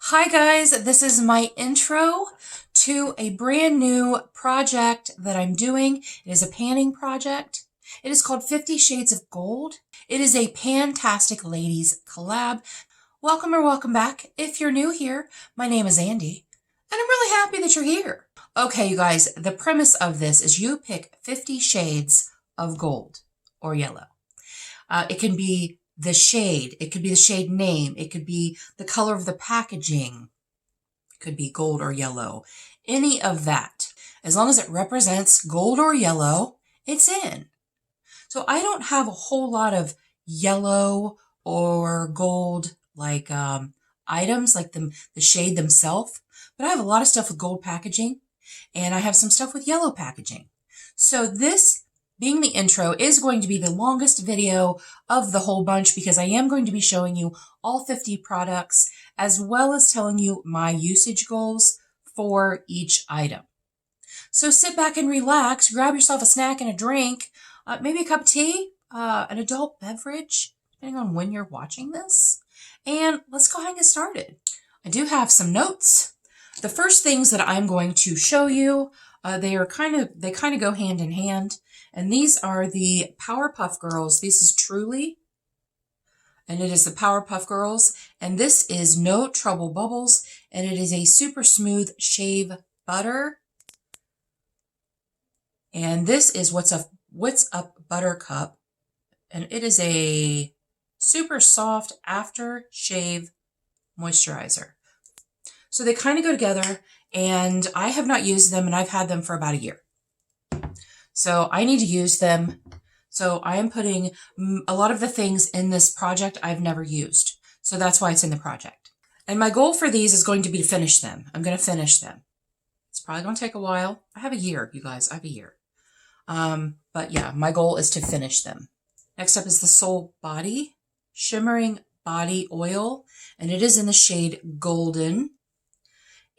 Hi guys, this is my intro to a brand new project that I'm doing. It is a panning project. It is called 50 Shades of Gold. It is a Pantastic Ladies collab. Welcome or welcome back. If you're new here, my name is Andi, and I'm really happy that you're here. Okay, you guys, the premise of this is you pick 50 shades of gold or yellow. It can be the shade, it could be the shade name, it could be the color of the packaging, it could be gold or yellow, any of that. As long as it represents gold or yellow, it's in. So I don't have a whole lot of yellow or gold like items, like the shade themselves, but I have a lot of stuff with gold packaging, and I have some stuff with yellow packaging. So this, being the intro, is going to be the longest video of the whole bunch because I am going to be showing you all 50 products as well as telling you my usage goals for each item. So sit back and relax, grab yourself a snack and a drink, maybe a cup of tea, an adult beverage, depending on when you're watching this, and let's go ahead and get started. I do have some notes. The first things that I'm going to show you, they kind of go hand in hand. And these are the Powerpuff Girls. This is Truly, and it is the Powerpuff Girls. And this is No Trouble Bubbles, and it is a super smooth shave butter. And this is What's Up Buttercup, and it is a super soft after shave moisturizer. So they kind of go together, and I have not used them, and I've had them for about a year. So I need to use them. So I am putting a lot of the things in this project I've never used. So that's why it's in the project. And my goal for these is going to be to finish them. I'm going to finish them. It's probably going to take a while. I have a year, you guys. I have a year. But yeah, my goal is to finish them. Next up is the Soul Body Shimmering Body Oil. And it is in the shade Golden.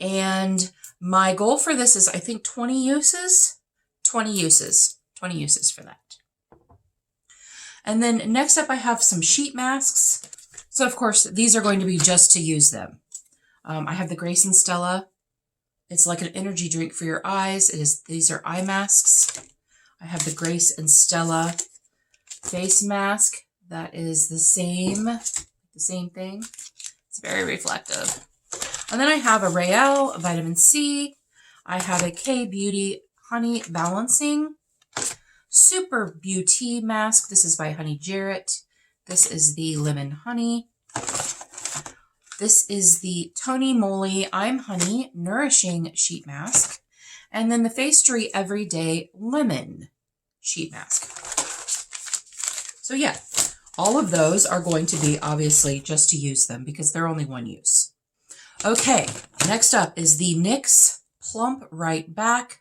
And my goal for this is, I think, 20 uses. 20 uses for that. And then next up I have some sheet masks. So of course these are going to be just to use them. I have the Grace and Stella. It's like an energy drink for your eyes. These are eye masks. I have the Grace and Stella face mask. That is the same thing. It's very reflective. And then I have a Rael Vitamin C. I have a K-Beauty Honey Balancing Super Beauty Mask. This is by Honey Jarrett. This is the Lemon Honey. This is the Tony Moly I'm Honey Nourishing Sheet Mask. And then the Face Tree Everyday Lemon Sheet Mask. So yeah, all of those are going to be obviously just to use them because they're only one use. Okay, next up is the NYX Plump Right Back.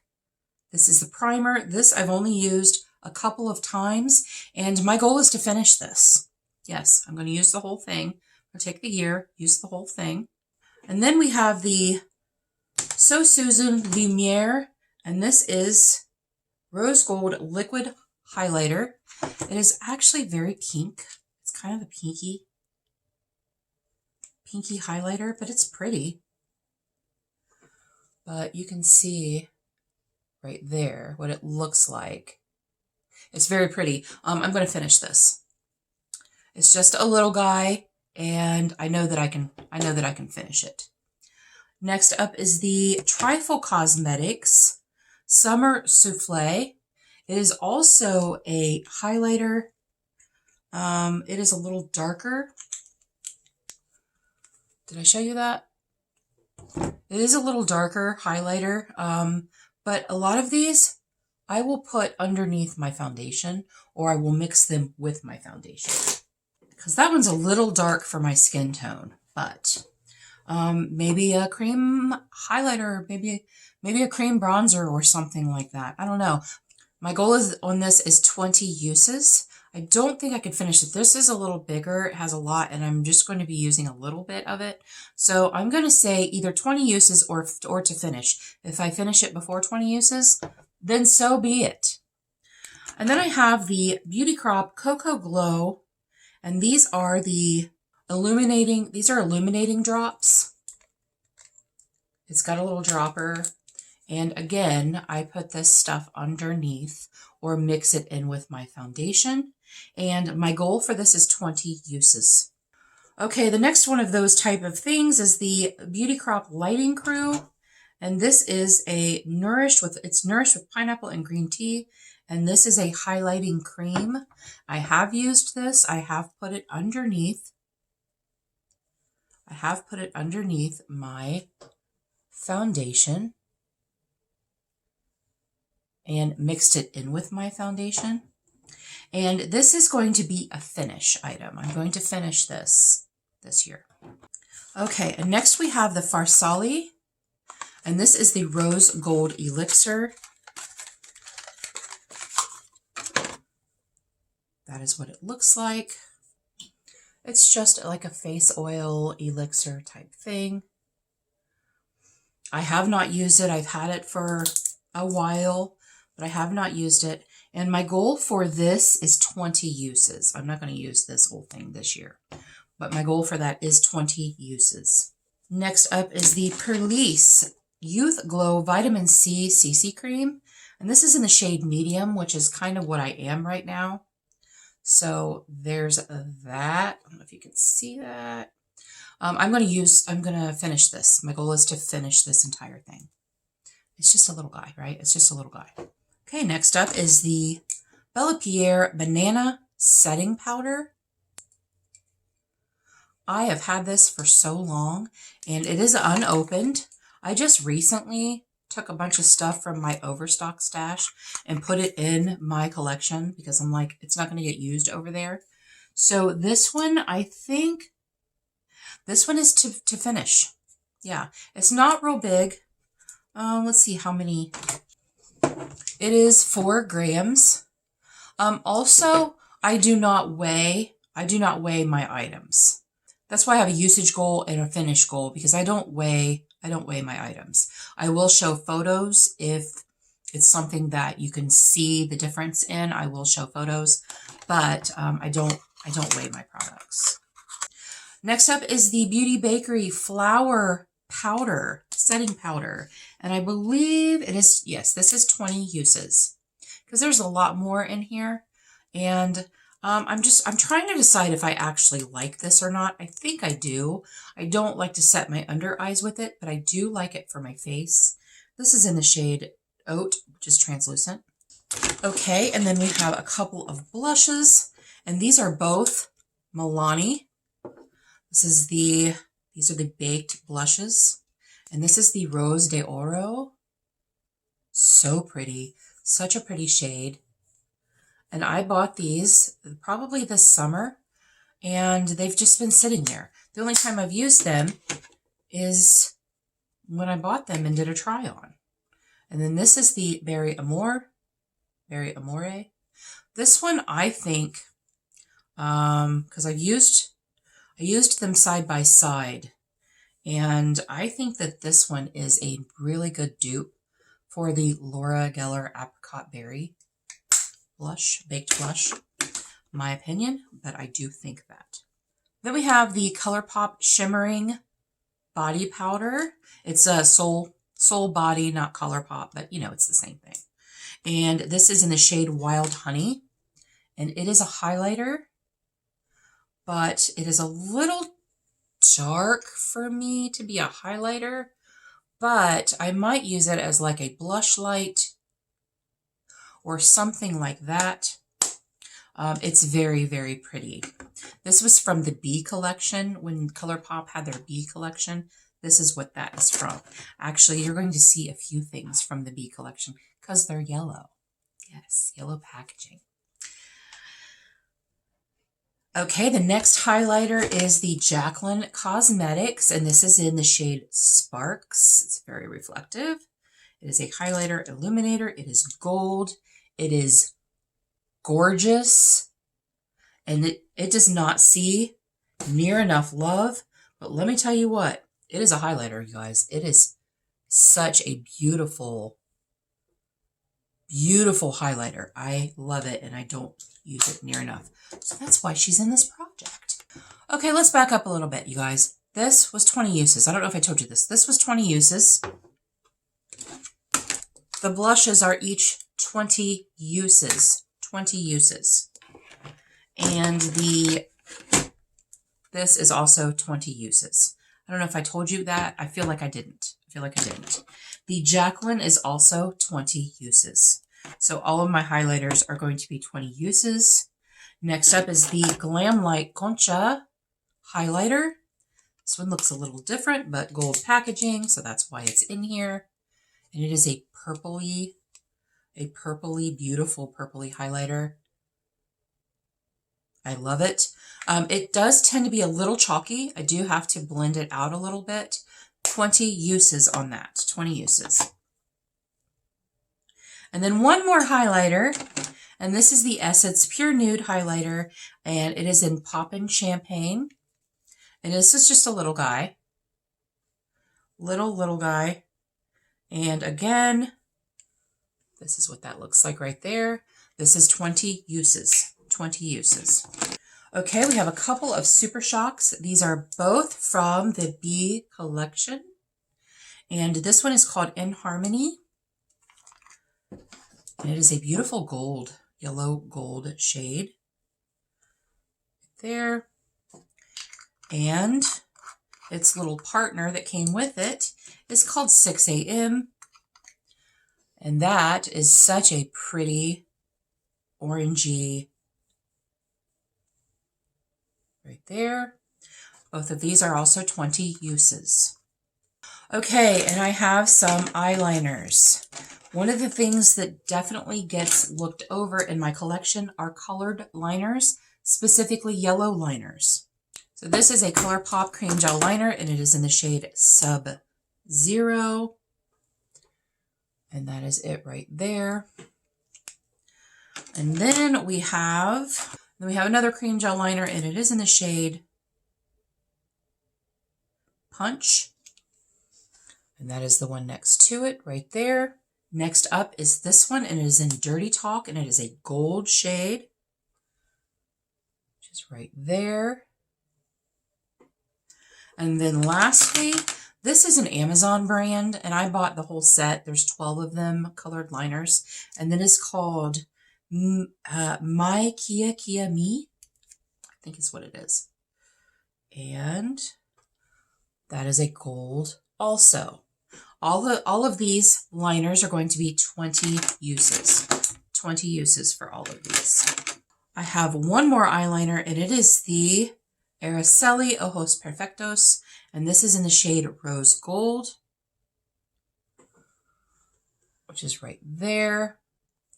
This is the primer. This I've only used a couple of times, and my goal is to finish this. Yes, I'm going to use the whole thing. I'll take the year, use the whole thing. And then we have the So Susan Lumiere, and this is Rose Gold Liquid Highlighter. It is actually very pink. It's kind of a pinky highlighter, but it's pretty. But you can see right there what it looks like. It's very pretty. I'm going to finish this. It's just a little guy, and I know that I can finish it. Next up is the Trifle Cosmetics Summer Souffle. It is also a highlighter. It is a little darker. Did I show you that? It is a little darker highlighter. But a lot of these I will put underneath my foundation, or I will mix them with my foundation. Because that one's a little dark for my skin tone. But maybe a cream highlighter, maybe a cream bronzer or something like that. I don't know. My goal on this is 20 uses. I don't think I could finish it. This is a little bigger. It has a lot, and I'm just going to be using a little bit of it. So I'm going to say either 20 uses or to finish. If I finish it before 20 uses, then so be it. And then I have the Beauty Crop Cocoa Glow, and these are illuminating drops. It's got a little dropper. And again, I put this stuff underneath or mix it in with my foundation. And my goal for this is 20 uses. Okay, the next one of those type of things is the Beauty Crop Lighting Crew. And this is nourished with pineapple and green tea. And this is a highlighting cream. I have used this. I have put it underneath. My foundation and mixed it in with my foundation. And this is going to be a finish item. I'm going to finish this year. Okay, and next we have the Farsali. And this is the Rose Gold Elixir. That is what it looks like. It's just like a face oil elixir type thing. I have not used it. I've had it for a while, but I have not used it. And my goal for this is 20 uses. I'm not going to use this whole thing this year, but my goal for that is 20 uses. Next up is the Perlice Youth Glow Vitamin C CC Cream. And this is in the shade medium, which is kind of what I am right now. So there's that. I don't know if you can see that. I'm going to finish this. My goal is to finish this entire thing. It's just a little guy, right? It's just a little guy. Okay, next up is the Bella Pierre Banana Setting Powder. I have had this for so long, and it is unopened. I just recently took a bunch of stuff from my overstock stash and put it in my collection because I'm like, it's not going to get used over there. So this one, I think, this one is to finish. Yeah, it's not real big. Let's see how many. It is 4 grams. Also, I do not weigh my items. That's why I have a usage goal and a finish goal, because I don't weigh my items. I will show photos if it's something that you can see the difference in. I will show photos, but I don't weigh my products. Next up is the Beauty Bakery Flour Powder, Setting Powder. And I believe it is, yes, this is 20 uses because there's a lot more in here. And I'm trying to decide if I actually like this or not. I think I do. I don't like to set my under eyes with it, but I do like it for my face. This is in the shade Oat, which is translucent. Okay, and then we have a couple of blushes, and these are both Milani. These are the baked blushes, and this is the Rose de Oro. So pretty, such a pretty shade. And I bought these probably this summer, and they've just been sitting there. The only time I've used them is when I bought them and did a try on. And then this is the Berry Amore. This one I think, because I used them side by side, and I think that this one is a really good dupe for the Laura Geller Apricot Berry blush, baked blush, my opinion, but I do think that. Then we have the ColourPop Shimmering Body Powder. It's a Soul Body, not ColourPop, but you know, it's the same thing. And this is in the shade Wild Honey, and it is a highlighter, but it is a little dark for me to be a highlighter, but I might use it as like a blush light or something like that. It's very, very pretty. This was from the B collection. When ColourPop had their B collection, this is what that is from. Actually, you're going to see a few things from the B collection because they're yellow. Yes, yellow packaging. Okay, the next highlighter is the Jaclyn Cosmetics, and this is in the shade Sparks. It's very reflective. It is a highlighter illuminator. It is gold. It is gorgeous, and it does not see near enough love, but let me tell you what, it is a highlighter, you guys. It is such a beautiful, beautiful highlighter. I love it, and I don't use it near enough. So that's why she's in this project. Okay, let's back up a little bit, you guys. This was 20 uses. I don't know if I told you this. This was 20 uses. The blushes are each 20 uses. 20 uses. And this is also 20 uses. I don't know if I told you that. I feel like I didn't. The Jacqueline is also 20 uses. So all of my highlighters are going to be 20 uses. Next up is the Glam Light Concha highlighter. This one looks a little different, but gold packaging, so that's why it's in here. And it is a purpley, beautiful purpley highlighter. I love it. It does tend to be a little chalky. I do have to blend it out a little bit. 20 uses on that, 20 uses. And then one more highlighter, and this is the Essence Pure Nude highlighter, and it is in Poppin' Champagne. And this is just a little guy. Little guy. And again, this is what that looks like right there. This is 20 uses. 20 uses. Okay, we have a couple of Super Shocks. These are both from the B collection. And this one is called In Harmony. And it is a beautiful gold, yellow gold shade. There. And its little partner that came with it is called 6 a.m. And that is such a pretty orangey right there. Both of these are also 20 uses. Okay, and I have some eyeliners. One of the things that definitely gets looked over in my collection are colored liners, specifically yellow liners. So this is a ColourPop Cream Gel Liner, and it is in the shade Sub-Zero. And that is it right there. And then we have another cream gel liner, and it is in the shade Punch. And that is the one next to it right there. Next up is this one, and it is in Dirty Talk, and it is a gold shade, which is right there. And then lastly, this is an Amazon brand, and I bought the whole set. There's 12 of them, colored liners, and then it's called My Kia Me, I think is what it is. And that is a gold also. All of these liners are going to be 20 uses. 20 uses for all of these. I have one more eyeliner, and it is the Araceli Ojos Perfectos, and this is in the shade Rose Gold, which is right there.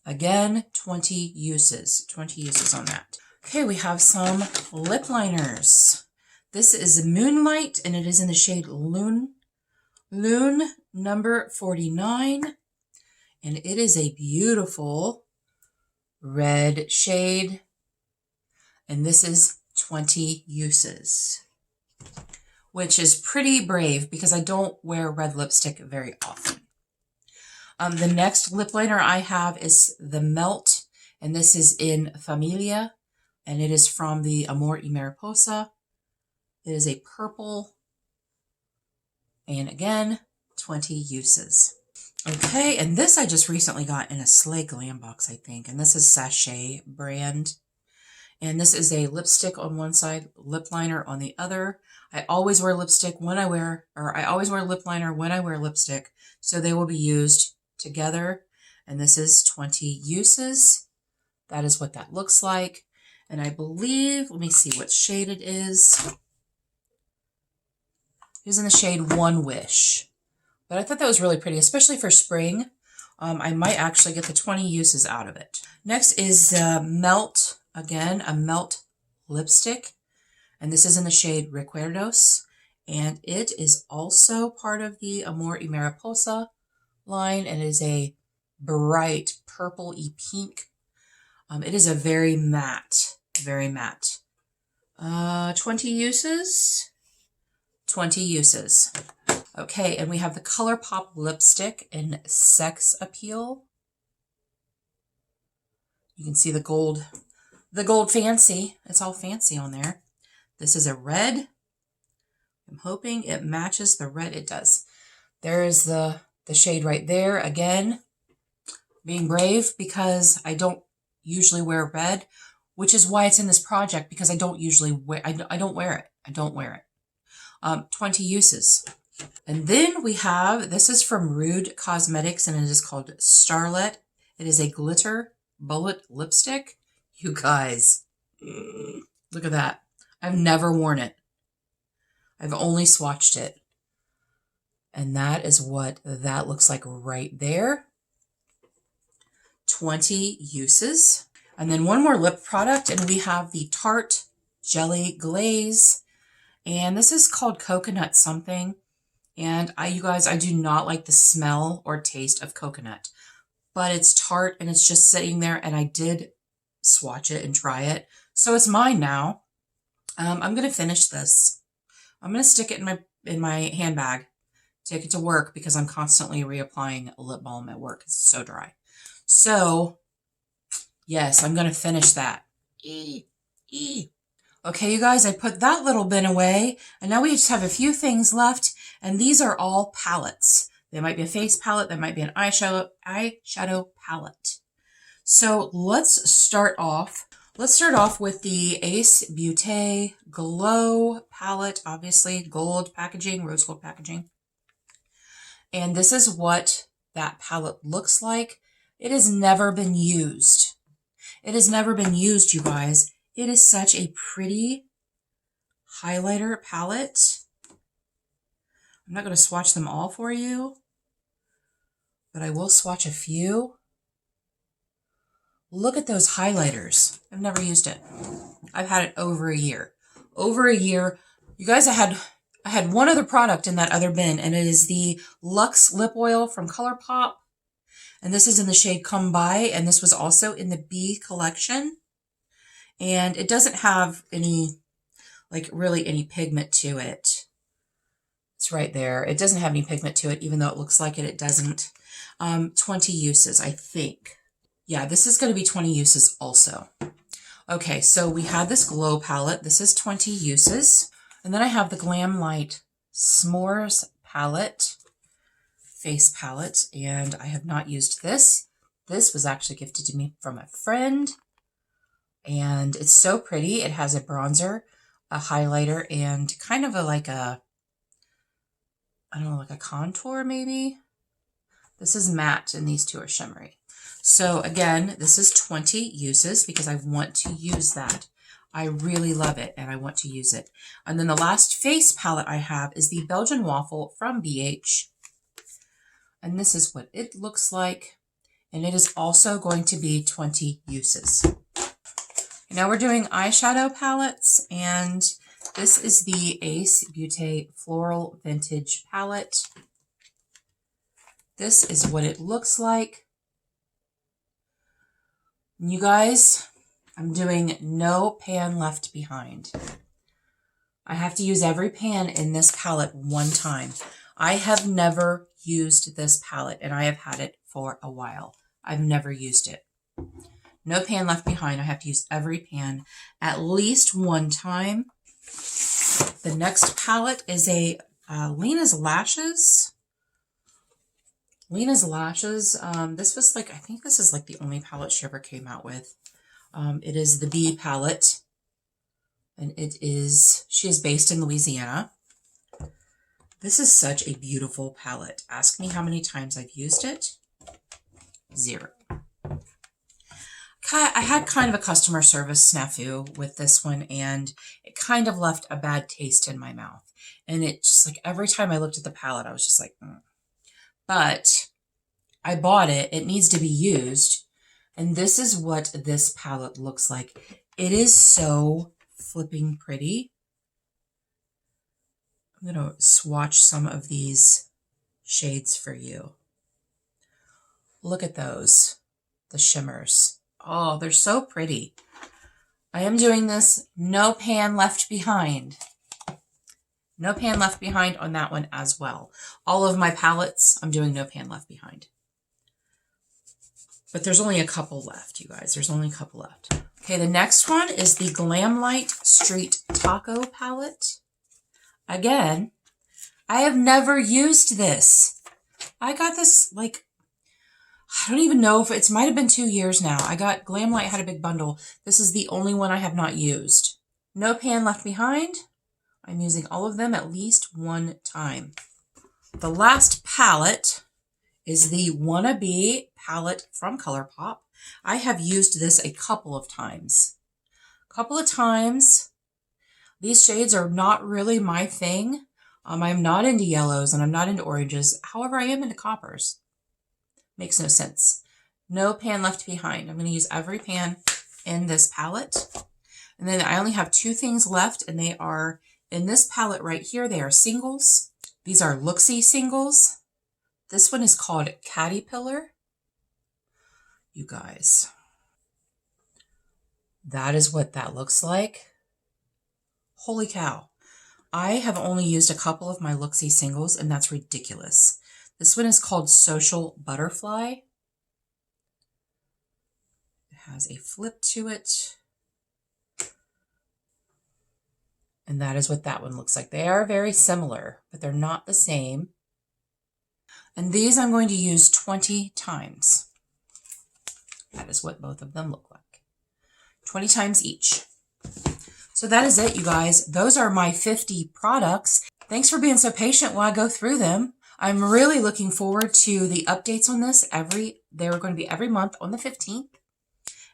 Again, 20 uses. 20 uses on that. Okay, we have some lip liners. This is Moonlight, and it is in the shade Loon number 49, and it is a beautiful red shade, and this is 20 uses, which is pretty brave because I don't wear red lipstick very often. The next lip liner I have is the Melt, and this is in Familia, and it is from the Amor y Mariposa. It is a purple, and again, 20 uses. Okay, and this I just recently got in a Slay Glam box, I think, and this is Sachet brand. And this is a lipstick on one side, lip liner on the other. I always wear lipstick when I wear, or I always wear lip liner when I wear lipstick, so they will be used together. And this is 20 uses. That is what that looks like. And I believe, let me see what shade it is. It is in the shade One Wish. But I thought that was really pretty, especially for spring. I might actually get the 20 uses out of it. Next is Melt. Again, a Melt lipstick. And this is in the shade Recuerdos. And it is also part of the Amor y Mariposa line. And it is a bright purple-y pink. It is a very matte. 20 uses. 20 uses. Okay, and we have the ColourPop lipstick in Sex Appeal. You can see the gold fancy. It's all fancy on there. This is a red I'm hoping it matches the red. It does. There is the shade right there. Again, being brave because I don't usually wear red, which is why it's in this project, because I don't usually wear, I don't wear it. I don't wear it. 20 uses. And then we have, this is from Rude Cosmetics, and it is called Starlet. It is a glitter bullet lipstick. You guys, look at that. I've never worn it. I've only swatched it. And that is what that looks like right there. 20 uses. And then one more lip product, and we have the Tarte Jelly Glaze. And this is called Coconut something. And you guys, I do not like the smell or taste of coconut. But it's Tarte, and it's just sitting there, and I did swatch it and try it. So it's mine now. I'm going to finish this. I'm going to stick it in my handbag. Take it to work because I'm constantly reapplying lip balm at work. It's so dry. So, yes, I'm going to finish that. Okay, you guys, I put that little bin away, and now we just have a few things left, and these are all palettes. They might be a face palette. They might be an eyeshadow palette. So let's start off. Let's start off with the Ace Beauté Glow palette. Obviously, gold packaging, rose gold packaging. And this is what that palette looks like. It has never been used. It has never been used, you guys. It is such a pretty highlighter palette. I'm not going to swatch them all for you, but I will swatch a few. Look at those highlighters. I've never used it. I've had it over a year. Over a year. You guys, I had one other product in that other bin, and it is the Luxe Lip Oil from ColourPop. And this is in the shade Come By, and this was also in the B collection. And it doesn't have any, like really any pigment to it. It's right there. It doesn't have any pigment to it, even though it looks like it, it doesn't. 20 uses, I think. Yeah, this is going to be 20 uses also. Okay, so we had this glow palette. This is 20 uses. And then I have the Glam Light S'mores palette, face palette, and I have not used this. This was actually gifted to me from a friend, and it's so pretty. It has a bronzer, a highlighter, and kind of like a contour maybe. This is matte, and these two are shimmery. So again, this is 20 uses because I want to use that. I really love it, and I want to use it. And then the last face palette I have is the Belgian Waffle from BH. And this is what it looks like. And it is also going to be 20 uses. Now we're doing eyeshadow palettes, and this is the Ace Beauté Floral Vintage palette. This is what it looks like. And you guys, I'm doing no pan left behind. I have to use every pan in this palette one time. I have never used this palette, and I have had it for a while. I've never used it. No pan left behind. I have to use every pan at least one time. The next palette is a Lena's Lashes. Lena's Lashes. This was like, I think this is like the only palette she ever came out with. It is the B palette. And it is, she is based in Louisiana. This is such a beautiful palette. Ask me how many times I've used it. 0. I had kind of a customer service snafu with this one, and it kind of left a bad taste in my mouth. And it just like every time I looked at the palette, I was just like, But I bought it. It needs to be used. And this is what this palette looks like. It is so flipping pretty. I'm going to swatch some of these shades for you. Look at those, the shimmers. Oh, they're so pretty. I am doing this no pan left behind. No pan left behind on that one as well. All of my palettes, I'm doing no pan left behind. But there's only a couple left, you guys. There's only a couple left. Okay, the next one is the Glam Light Street Taco palette. Again, I have never used this. I got this like, I don't even know if it might have been 2 years now. I got Glamlight had a big bundle. This is the only one I have not used. No pan left behind. I'm using all of them at least one time. The last palette is the Wannabe palette from ColourPop. I have used this a couple of times. These shades are not really my thing. I'm not into yellows and I'm not into oranges. However, I am into coppers. Makes no sense. No pan left behind. I'm going to use every pan in this palette. And then I only have 2 things left, and they are in this palette right here. They are singles. These are Looksy singles. This one is called Caterpillar. You guys, that is what that looks like. Holy cow. I have only used a couple of my Looksy singles, and that's ridiculous. This one is called Social Butterfly. It has a flip to it. And that is what that one looks like. They are very similar, but they're not the same. And these I'm going to use 20 times. That is what both of them look like. 20 times each. So that is it, you guys. Those are my 50 products. Thanks for being so patient while I go through them. I'm really looking forward to the updates on this. They're going to be every month on the 15th.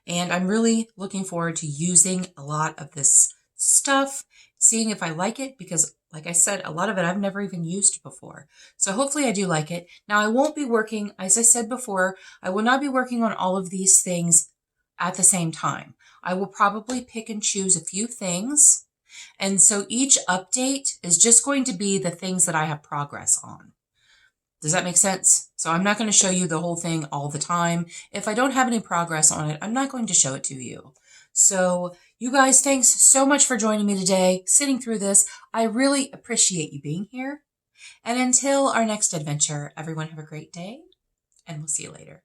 And I'm really looking forward to using a lot of this stuff, seeing if I like it, because like I said, a lot of it I've never even used before. So hopefully I do like it. Now I won't be working, as I said before, I will not be working on all of these things at the same time. I will probably pick and choose a few things. And so each update is just going to be the things that I have progress on. Does that make sense? So I'm not going to show you the whole thing all the time. If I don't have any progress on it, I'm not going to show it to you. So you guys, thanks so much for joining me today, sitting through this. I really appreciate you being here. And until our next adventure, everyone have a great day, and we'll see you later.